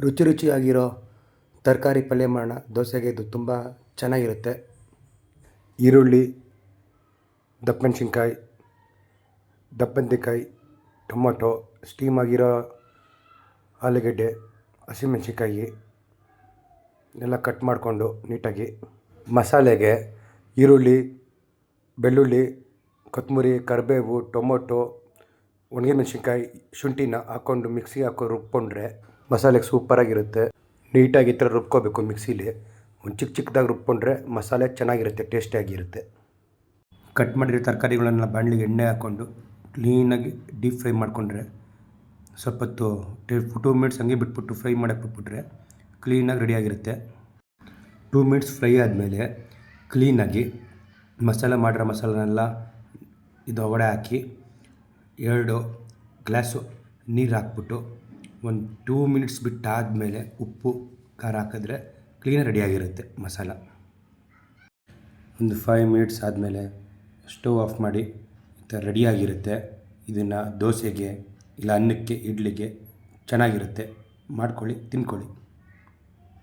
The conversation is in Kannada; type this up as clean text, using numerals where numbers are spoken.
ರುಚಿ ರುಚಿಯಾಗಿರೋ ತರಕಾರಿ ಪಲ್ಯ ಮಾಡೋಣ. ದೋಸೆಗೆ ಇದು ತುಂಬ ಚೆನ್ನಾಗಿರುತ್ತೆ. ಈರುಳ್ಳಿ, ದಪ್ಪಮೆಣ್ಸಿನ್ಕಾಯಿ, ದಪ್ಪಂತಿಕಾಯಿ, ಟೊಮೊಟೊ, ಸ್ಟೀಮ್ ಆಗಿರೋ ಆಲೂಗೆಡ್ಡೆ, ಹಸಿಮೆಣ್ಸಿನ್ಕಾಯಿ ಎಲ್ಲ ಕಟ್ ಮಾಡಿಕೊಂಡು ನೀಟಾಗಿ ಮಸಾಲೆಗೆ ಈರುಳ್ಳಿ, ಬೆಳ್ಳುಳ್ಳಿ, ಕೊತ್ತಂಬರಿ, ಕರಿಬೇವು, ಟೊಮೊಟೊ, ಒಣಗಿಮೆಣ್ಸಿನ್ಕಾಯಿ, ಶುಂಠಿನ ಹಾಕ್ಕೊಂಡು ಮಿಕ್ಸಿಗೆ ಹಾಕೋ ರುಬ್ಕೊಂಡ್ರೆ ಮಸಾಲೆಗೆ ಸೂಪರಾಗಿರುತ್ತೆ. ನೀಟಾಗಿ ಈ ಥರ ರುಬ್ಕೋಬೇಕು ಮಿಕ್ಸಿಲಿ. ಒಂದು ಚಿಕ್ಕದಾಗಿ ರುಬ್ಕೊಂಡ್ರೆ ಮಸಾಲೆ ಚೆನ್ನಾಗಿರುತ್ತೆ, ಟೇಸ್ಟಿಯಾಗಿರುತ್ತೆ. ಕಟ್ ಮಾಡಿರೋ ತರಕಾರಿಗಳನ್ನೆಲ್ಲ ಬಾಣಲಿಗೆ ಎಣ್ಣೆ ಹಾಕ್ಕೊಂಡು ಕ್ಲೀನಾಗಿ ಡೀಪ್ ಫ್ರೈ ಮಾಡಿಕೊಂಡ್ರೆ ಸ್ವಲ್ಪ ಹೊತ್ತು 2 ಮಿನಿಟ್ಸ್ ಹಂಗೆ ಬಿಟ್ಬಿಟ್ಟು ಫ್ರೈ ಮಾಡೋಕ್ಕೆ ಬಿಟ್ಬಿಟ್ರೆ ಕ್ಲೀನಾಗಿ ರೆಡಿಯಾಗಿರುತ್ತೆ. 2 ಮಿನಿಟ್ಸ್ ಫ್ರೈ ಆದಮೇಲೆ ಕ್ಲೀನಾಗಿ ಮಾಡಿರೋ ಮಸಾಲನೆಲ್ಲ ಒಡೆ ಹಾಕಿ 2 ಗ್ಲಾಸು ನೀರು ಹಾಕ್ಬಿಟ್ಟು ಒಂದು 2 ಮಿನಿಟ್ಸ್ ಬಿಟ್ಟಾದಮೇಲೆ ಉಪ್ಪು ಖಾರ ಹಾಕಿದ್ರೆ ಕ್ಲೀನಾಗಿ ರೆಡಿಯಾಗಿರುತ್ತೆ ಮಸಾಲ. ಒಂದು 5 ಮಿನಿಟ್ಸ್ ಆದಮೇಲೆ ಸ್ಟವ್ ಆಫ್ ಮಾಡಿ ಈ ಥರ ರೆಡಿಯಾಗಿರುತ್ತೆ. ಇದನ್ನು ದೋಸೆಗೆ ಇಲ್ಲ ಅನ್ನಕ್ಕೆ, ಇಡ್ಲಿಗೆ ಚೆನ್ನಾಗಿರುತ್ತೆ. ಮಾಡ್ಕೊಳ್ಳಿ, ತಿನ್ಕೊಳ್ಳಿ.